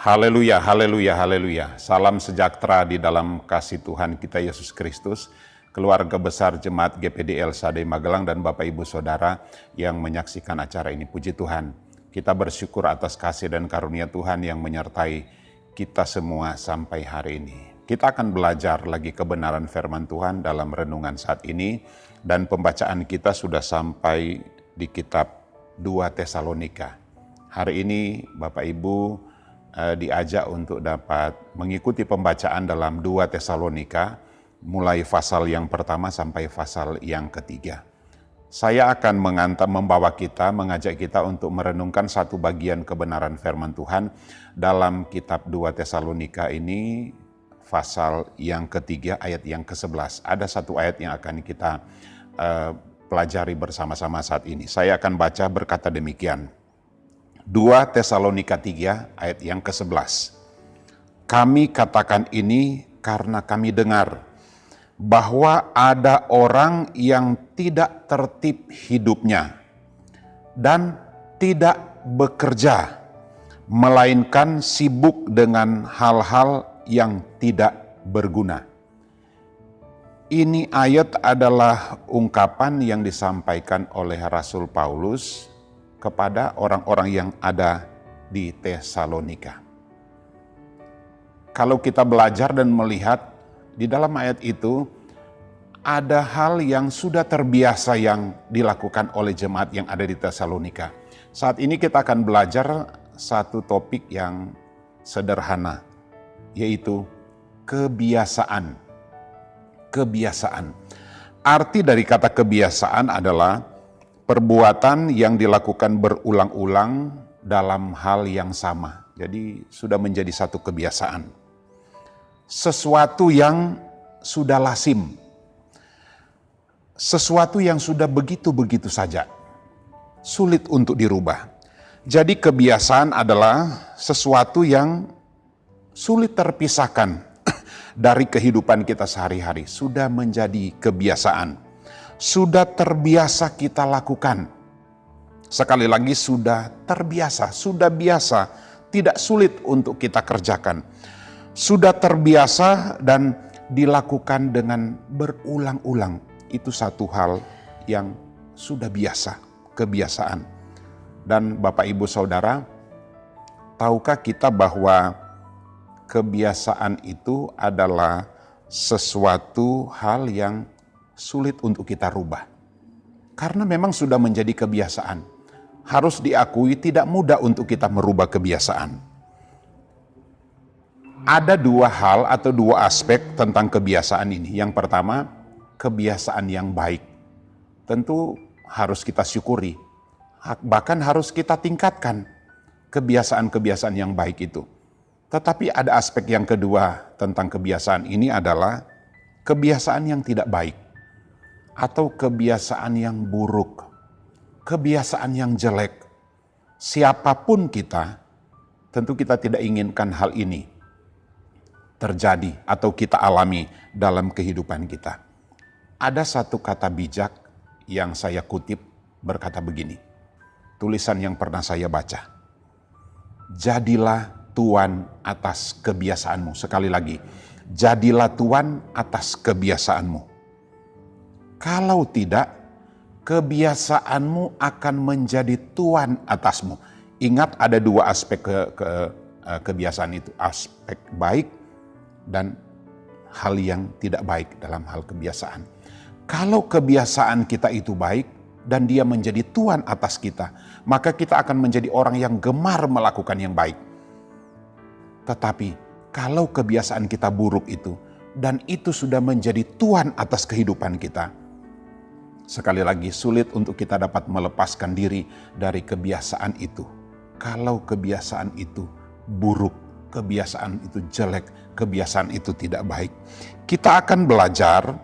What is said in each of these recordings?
Haleluya, haleluya, haleluya. Salam sejahtera di dalam kasih Tuhan kita Yesus Kristus, keluarga besar Jemaat GPDL Sadai Magelang dan Bapak Ibu Saudara yang menyaksikan acara ini. Puji Tuhan, kita bersyukur atas kasih dan karunia Tuhan yang menyertai kita semua sampai hari ini. Kita akan belajar lagi kebenaran firman Tuhan dalam renungan saat ini, dan pembacaan kita sudah sampai di kitab 2 Tesalonika. Hari ini Bapak Ibu diajak untuk dapat mengikuti pembacaan dalam 2 Tesalonika, mulai pasal yang pertama sampai pasal yang ketiga. Saya akan mengajak kita untuk merenungkan satu bagian kebenaran firman Tuhan dalam kitab 2 Tesalonika ini, pasal yang ketiga ayat yang ke-11. Ada satu ayat yang akan kita pelajari bersama-sama saat ini. Saya akan baca berkata demikian. 2 Tesalonika 3 ayat yang ke-11. Kami katakan ini karena kami dengar bahwa ada orang yang tidak tertib hidupnya dan tidak bekerja, melainkan sibuk dengan hal-hal yang tidak berguna. Ini ayat adalah ungkapan yang disampaikan oleh Rasul Paulus kepada orang-orang yang ada di Tesalonika. Kalau kita belajar dan melihat di dalam ayat itu, ada hal yang sudah terbiasa yang dilakukan oleh jemaat yang ada di Tesalonika. Saat ini kita akan belajar satu topik yang sederhana, yaitu kebiasaan. Kebiasaan. Arti dari kata kebiasaan adalah perbuatan yang dilakukan berulang-ulang dalam hal yang sama. Jadi sudah menjadi satu kebiasaan. Sesuatu yang sudah lazim. Sesuatu yang sudah begitu-begitu saja. Sulit untuk dirubah. Jadi kebiasaan adalah sesuatu yang sulit terpisahkan dari kehidupan kita sehari-hari. Sudah menjadi kebiasaan. Sudah terbiasa kita lakukan. Sekali lagi sudah terbiasa, sudah biasa, tidak sulit untuk kita kerjakan. Sudah terbiasa dan dilakukan dengan berulang-ulang. Itu satu hal yang sudah biasa, kebiasaan. Dan Bapak Ibu Saudara, tahukah kita bahwa kebiasaan itu adalah sesuatu hal yang sulit untuk kita rubah. Karena memang sudah menjadi kebiasaan. Harus diakui tidak mudah untuk kita merubah kebiasaan. Ada dua hal atau dua aspek tentang kebiasaan ini. Yang pertama, kebiasaan yang baik. Tentu harus kita syukuri. Bahkan harus kita tingkatkan kebiasaan-kebiasaan yang baik itu. Tetapi ada aspek yang kedua tentang kebiasaan ini adalah kebiasaan yang tidak baik. Atau kebiasaan yang buruk, kebiasaan yang jelek. Siapapun kita, tentu kita tidak inginkan hal ini terjadi atau kita alami dalam kehidupan kita. Ada satu kata bijak yang saya kutip berkata begini, tulisan yang pernah saya baca. Jadilah tuan atas kebiasaanmu. Sekali lagi, jadilah tuan atas kebiasaanmu. Kalau tidak, kebiasaanmu akan menjadi tuan atasmu. Ingat ada dua aspek kebiasaan itu. Aspek baik dan hal yang tidak baik dalam hal kebiasaan. Kalau kebiasaan kita itu baik dan dia menjadi tuan atas kita, maka kita akan menjadi orang yang gemar melakukan yang baik. Tetapi kalau kebiasaan kita buruk itu, dan itu sudah menjadi tuan atas kehidupan kita, sekali lagi sulit untuk kita dapat melepaskan diri dari kebiasaan itu. Kalau kebiasaan itu buruk, kebiasaan itu jelek, kebiasaan itu tidak baik. Kita akan belajar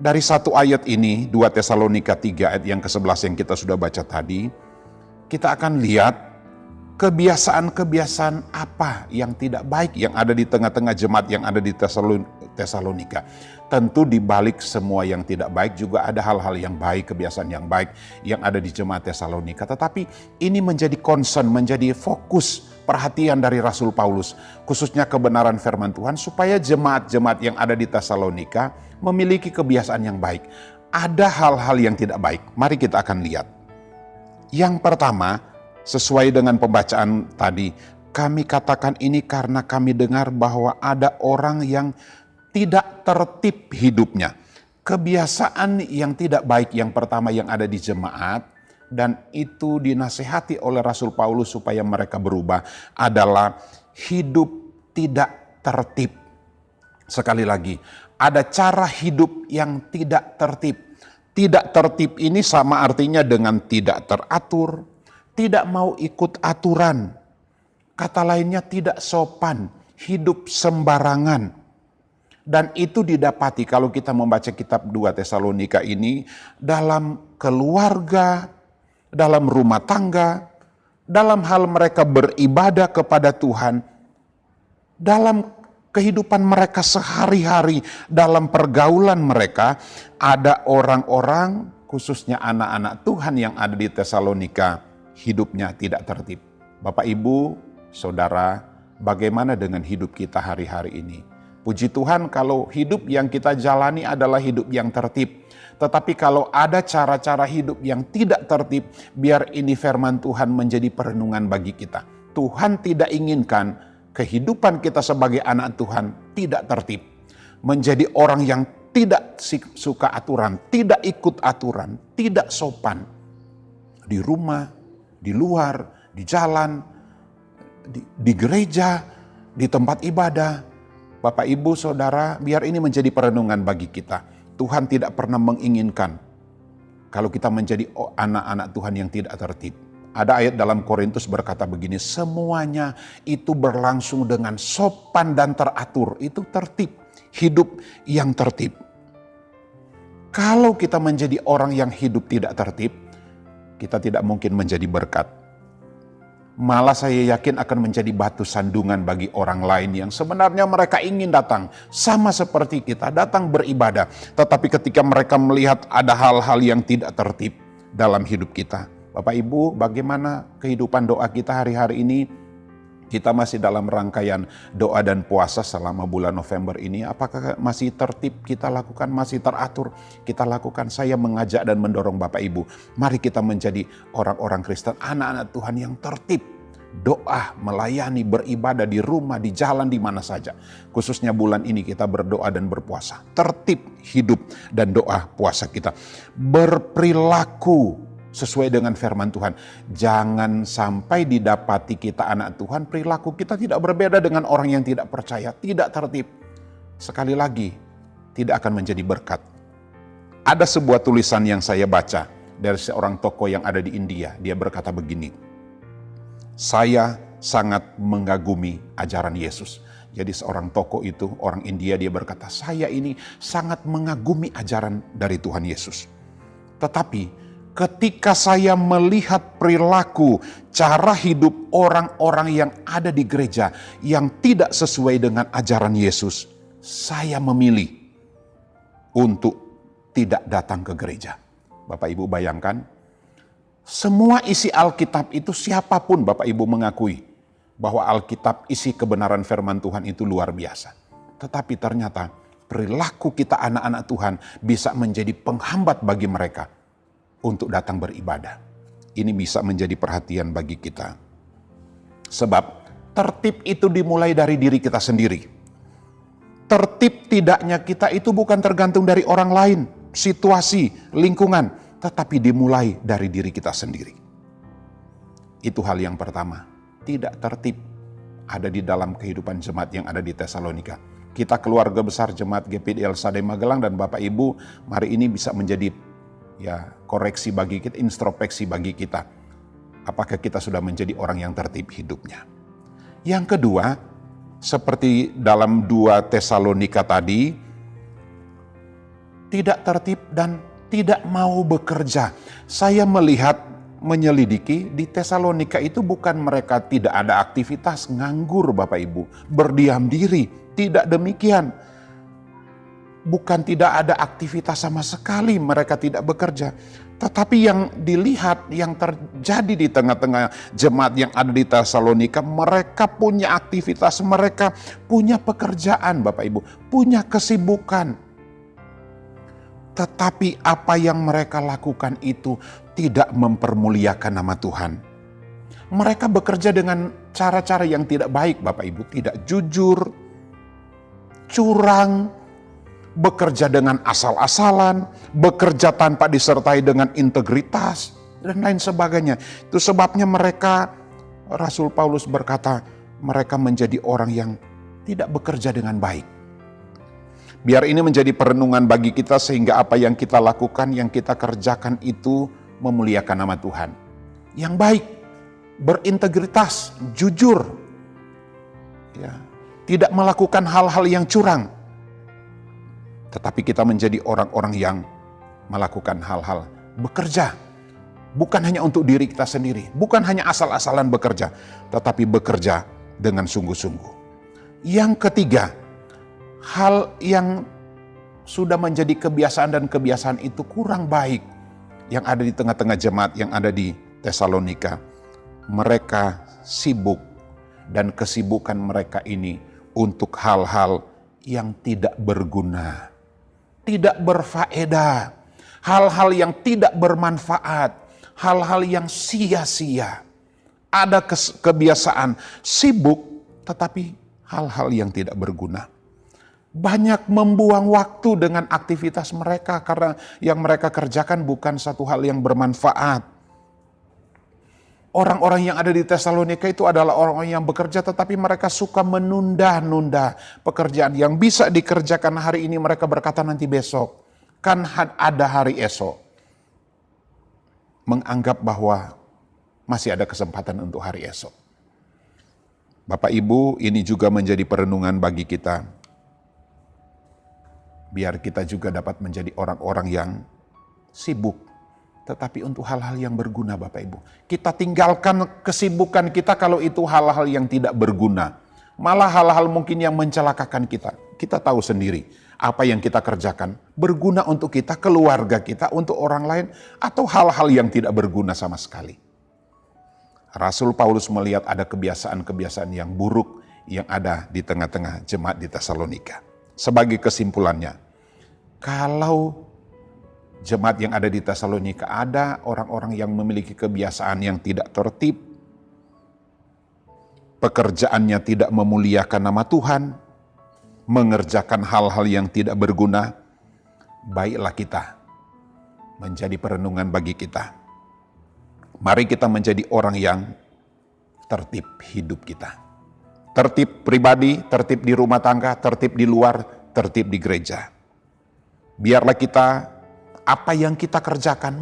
dari satu ayat ini, 2 Tesalonika 3 ayat yang ke-11 yang kita sudah baca tadi. Kita akan lihat kebiasaan-kebiasaan apa yang tidak baik yang ada di tengah-tengah jemaat yang ada di Tesalonika. Tentu di balik semua yang tidak baik juga ada hal-hal yang baik, kebiasaan yang baik yang ada di jemaat Tesalonika. Tetapi ini menjadi concern, menjadi fokus perhatian dari Rasul Paulus, khususnya kebenaran firman Tuhan, supaya jemaat-jemaat yang ada di Tesalonika memiliki kebiasaan yang baik. Ada hal-hal yang tidak baik, mari kita akan lihat. Yang pertama, sesuai dengan pembacaan tadi, kami katakan ini karena kami dengar bahwa ada orang yang tidak tertib hidupnya. Kebiasaan yang tidak baik yang pertama yang ada di jemaat, dan itu dinasihati oleh Rasul Paulus supaya mereka berubah, adalah hidup tidak tertib. Sekali lagi, ada cara hidup yang tidak tertib. Tidak tertib ini sama artinya dengan tidak teratur, tidak mau ikut aturan. Kata lainnya tidak sopan, hidup sembarangan. Dan itu didapati kalau kita membaca kitab 2 Tesalonika ini dalam keluarga, dalam rumah tangga, dalam hal mereka beribadah kepada Tuhan, dalam kehidupan mereka sehari-hari, dalam pergaulan mereka, ada orang-orang, khususnya anak-anak Tuhan yang ada di Tesalonika, hidupnya tidak tertib. Bapak, Ibu, Saudara, bagaimana dengan hidup kita hari-hari ini? Puji Tuhan kalau hidup yang kita jalani adalah hidup yang tertib. Tetapi kalau ada cara-cara hidup yang tidak tertib, biar ini firman Tuhan menjadi perenungan bagi kita. Tuhan tidak inginkan kehidupan kita sebagai anak Tuhan tidak tertib. Menjadi orang yang tidak suka aturan, tidak ikut aturan, tidak sopan. Di rumah, di luar, di jalan, di gereja, di tempat ibadah. Bapak, Ibu, Saudara, biar ini menjadi perenungan bagi kita. Tuhan tidak pernah menginginkan kalau kita menjadi anak-anak Tuhan yang tidak tertib. Ada ayat dalam Korintus berkata begini, semuanya itu berlangsung dengan sopan dan teratur. Itu tertib, hidup yang tertib. Kalau kita menjadi orang yang hidup tidak tertib, kita tidak mungkin menjadi berkat. Malah saya yakin akan menjadi batu sandungan bagi orang lain yang sebenarnya mereka ingin datang sama seperti kita, datang beribadah. Tetapi ketika mereka melihat ada hal-hal yang tidak tertib dalam hidup kita. Bapak, Ibu, bagaimana kehidupan doa kita hari-hari ini? Kita masih dalam rangkaian doa dan puasa selama bulan November ini. Apakah masih tertib kita lakukan, masih teratur kita lakukan? Saya mengajak dan mendorong Bapak, Ibu, mari kita menjadi orang-orang Kristen, anak-anak Tuhan yang tertib. Doa, melayani, beribadah di rumah, di jalan, di mana saja. Khususnya bulan ini kita berdoa dan berpuasa. Tertib hidup dan doa puasa kita. Berperilaku sesuai dengan firman Tuhan. Jangan sampai didapati kita anak Tuhan, perilaku kita tidak berbeda dengan orang yang tidak percaya, tidak tertib. Sekali lagi, tidak akan menjadi berkat. Ada sebuah tulisan yang saya baca dari seorang tokoh yang ada di India. Dia berkata begini, saya sangat mengagumi ajaran Yesus. Jadi seorang tokoh itu, orang India, dia berkata, saya ini sangat mengagumi ajaran dari Tuhan Yesus. Tetapi ketika saya melihat perilaku, cara hidup orang-orang yang ada di gereja yang tidak sesuai dengan ajaran Yesus, saya memilih untuk tidak datang ke gereja. Bapak, Ibu, bayangkan, semua isi Alkitab itu siapapun Bapak, Ibu mengakui bahwa Alkitab isi kebenaran firman Tuhan itu luar biasa. Tetapi ternyata perilaku kita anak-anak Tuhan bisa menjadi penghambat bagi mereka untuk datang beribadah. Ini bisa menjadi perhatian bagi kita. Sebab tertib itu dimulai dari diri kita sendiri. Tertib tidaknya kita itu bukan tergantung dari orang lain, situasi, lingkungan, tetapi dimulai dari diri kita sendiri. Itu hal yang pertama. Tidak tertib ada di dalam kehidupan jemaat yang ada di Tesalonika. Kita keluarga besar jemaat GPDL Sadai Magelang dan Bapak, Ibu, mari ini bisa menjadi koreksi bagi kita, introspeksi bagi kita. Apakah kita sudah menjadi orang yang tertib hidupnya? Yang kedua, seperti dalam 2 Tesalonika tadi, tidak tertib dan tidak mau bekerja. Saya melihat, menyelidiki, di Tesalonika itu bukan mereka tidak ada aktivitas, nganggur Bapak, Ibu, berdiam diri. Tidak demikian. Bukan tidak ada aktivitas sama sekali, mereka tidak bekerja. Tetapi yang dilihat, yang terjadi di tengah-tengah jemaat yang ada di Tesalonika, mereka punya aktivitas, mereka punya pekerjaan Bapak Ibu, punya kesibukan. Tetapi apa yang mereka lakukan itu tidak mempermuliakan nama Tuhan. Mereka bekerja dengan cara-cara yang tidak baik Bapak Ibu, tidak jujur, curang, bekerja dengan asal-asalan, bekerja tanpa disertai dengan integritas, dan lain sebagainya. Itu sebabnya mereka, Rasul Paulus berkata, mereka menjadi orang yang tidak bekerja dengan baik. Biar ini menjadi perenungan bagi kita sehingga apa yang kita lakukan, yang kita kerjakan itu memuliakan nama Tuhan. Yang baik, berintegritas, jujur, ya, tidak melakukan hal-hal yang curang. Tetapi kita menjadi orang-orang yang melakukan hal-hal bekerja. Bukan hanya untuk diri kita sendiri. Bukan hanya asal-asalan bekerja. Tetapi bekerja dengan sungguh-sungguh. Yang ketiga, hal yang sudah menjadi kebiasaan dan kebiasaan itu kurang baik. Yang ada di tengah-tengah jemaat yang ada di Tesalonika. Mereka sibuk dan kesibukan mereka ini untuk hal-hal yang tidak berguna. Tidak berfaedah, hal-hal yang tidak bermanfaat, hal-hal yang sia-sia. Ada kebiasaan sibuk tetapi hal-hal yang tidak berguna. Banyak membuang waktu dengan aktivitas mereka karena yang mereka kerjakan bukan satu hal yang bermanfaat. Orang-orang yang ada di Tesalonika itu adalah orang-orang yang bekerja tetapi mereka suka menunda-nunda pekerjaan yang bisa dikerjakan hari ini, mereka berkata nanti besok. Kan ada hari esok. Menganggap bahwa masih ada kesempatan untuk hari esok. Bapak Ibu, ini juga menjadi perenungan bagi kita. Biar kita juga dapat menjadi orang-orang yang sibuk. Tetapi untuk hal-hal yang berguna Bapak Ibu. Kita tinggalkan kesibukan kita kalau itu hal-hal yang tidak berguna. Malah hal-hal mungkin yang mencelakakan kita. Kita tahu sendiri apa yang kita kerjakan berguna untuk kita, keluarga kita, untuk orang lain. Atau hal-hal yang tidak berguna sama sekali. Rasul Paulus melihat ada kebiasaan-kebiasaan yang buruk yang ada di tengah-tengah jemaat di Tesalonika. Sebagai kesimpulannya, kalau jemaat yang ada di Tesalonika ada orang-orang yang memiliki kebiasaan yang tidak tertib, pekerjaannya tidak memuliakan nama Tuhan, mengerjakan hal-hal yang tidak berguna, baiklah kita menjadi perenungan bagi kita. Mari kita menjadi orang yang tertib hidup kita. Tertib pribadi, tertib di rumah tangga, tertib di luar, tertib di gereja. Biarlah kita apa yang kita kerjakan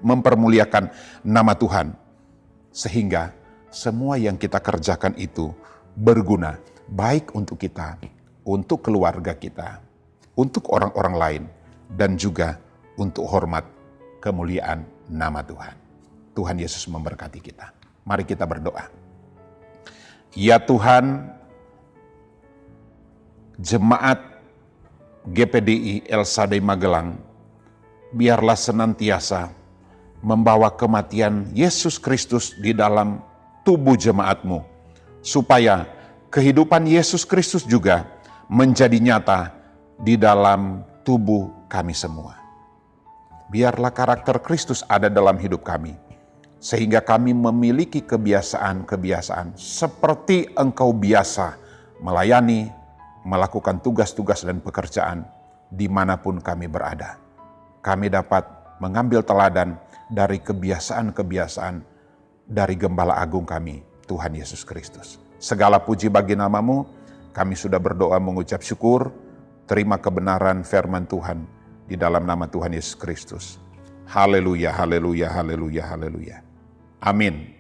mempermuliakan nama Tuhan. Sehingga semua yang kita kerjakan itu berguna. Baik untuk kita, untuk keluarga kita, untuk orang-orang lain. Dan juga untuk hormat kemuliaan nama Tuhan. Tuhan Yesus memberkati kita. Mari kita berdoa. Ya Tuhan, jemaat GPDI El Shaddai Magelang, biarlah senantiasa membawa kematian Yesus Kristus di dalam tubuh jemaat-Mu, supaya kehidupan Yesus Kristus juga menjadi nyata di dalam tubuh kami semua. Biarlah karakter Kristus ada dalam hidup kami, sehingga kami memiliki kebiasaan-kebiasaan seperti Engkau biasa melayani, melakukan tugas-tugas dan pekerjaan dimanapun kami berada. Kami dapat mengambil teladan dari kebiasaan-kebiasaan dari Gembala Agung kami, Tuhan Yesus Kristus. Segala puji bagi nama-Mu, kami sudah berdoa mengucap syukur, terima kebenaran firman Tuhan di dalam nama Tuhan Yesus Kristus. Haleluya, haleluya, haleluya, haleluya. Amin.